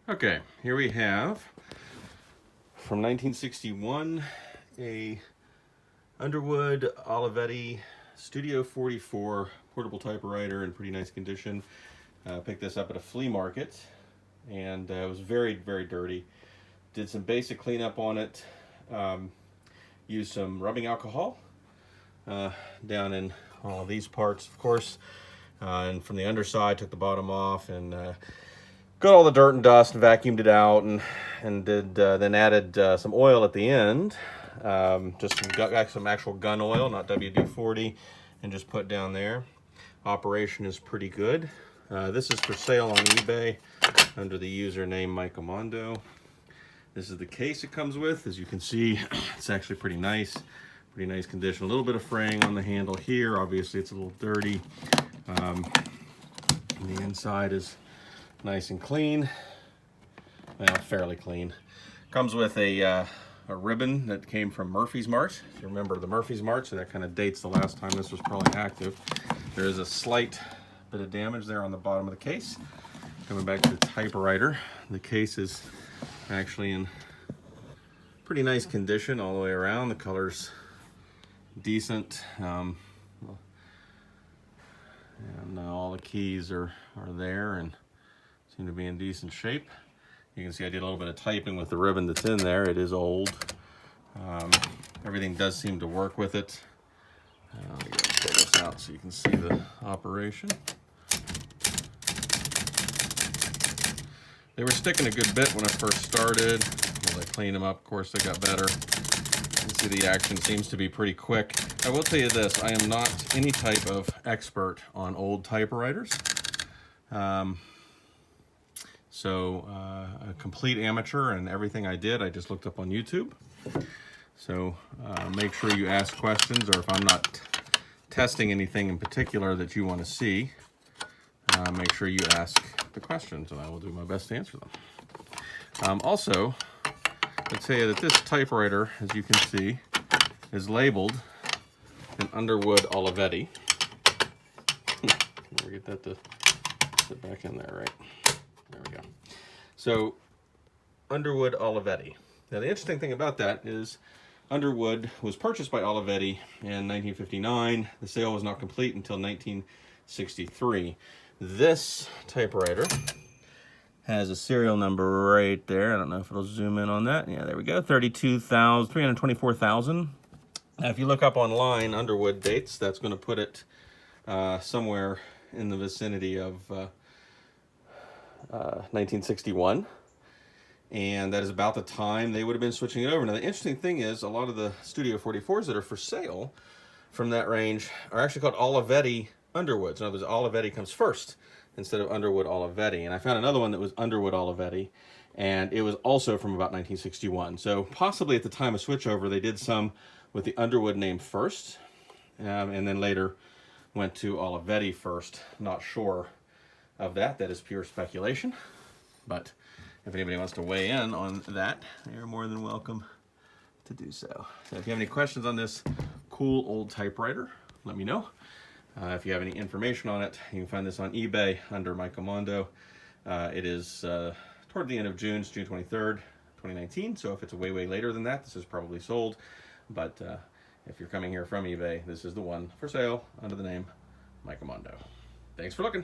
Okay, here we have from 1961 a Underwood Olivetti Studio 44 portable typewriter in pretty nice condition. Picked this up at a flea market, and it was very, very dirty. Did some basic cleanup on it. Used some rubbing alcohol down in all these parts, of course, and from the underside took the bottom off and got all the dirt and dust and vacuumed it out, and did then added some oil at the end, just some actual gun oil, not WD-40, and just put down there. Operation is pretty good. This is for sale on eBay under the username Mikeamondo. This is the case it comes with. As you can see, it's actually pretty nice condition. A little bit of fraying on the handle here. Obviously, it's a little dirty. The inside is nice and clean. Well, fairly clean. Comes with a ribbon that came from Murphy's Mart. If you remember the Murphy's Mart, so that kind of dates the last time this was probably active. There is a slight bit of damage there on the bottom of the case. Coming back to the typewriter, the case is actually in pretty nice condition all the way around. The color's decent. And all the keys are there and seem to be in decent shape. You can see I did a little bit of typing with the ribbon that's in there. It is old. Everything does seem to work with it. Let me pull this out so you can see the operation. They were sticking a good bit when I first started. As I cleaned them up, of course, they got better. You can see the action seems to be pretty quick. I will tell you this, I am not any type of expert on old typewriters. A complete amateur, and everything I did, I just looked up on YouTube. So make sure you ask questions, or if I'm not testing anything in particular that you want to see, make sure you ask the questions, and I will do my best to answer them. Also, I'll tell you that this typewriter, as you can see, is labeled an Underwood Olivetti. Can we get that to sit back in there, right? There we go. So, Underwood Olivetti. Now, the interesting thing about that is Underwood was purchased by Olivetti in 1959. The sale was not complete until 1963. This typewriter has a serial number right there. I don't know if it'll zoom in on that. Yeah, there we go. 324,000. Now, if you look up online Underwood dates, that's going to put it somewhere in the vicinity of 1961. And that is about the time they would have been switching it over. Now, the interesting thing is a lot of the Studio 44s that are for sale from that range are actually called Olivetti Underwoods. In other words, Olivetti comes first instead of Underwood Olivetti. And I found another one that was Underwood Olivetti, and it was also from about 1961. So possibly at the time of switchover, they did some with the Underwood name first, and then later went to Olivetti first. Not sure of that. That is pure speculation. But if anybody wants to weigh in on that, you're more than welcome to do so. So if you have any questions on this cool old typewriter, let me know. If you have any information on it, you can find this on eBay under Mikeamondo. It is toward the end of June, it's June 23rd, 2019. So if it's way later than that, this is probably sold. But if you're coming here from eBay, this is the one for sale under the name Mikeamondo. Thanks for looking.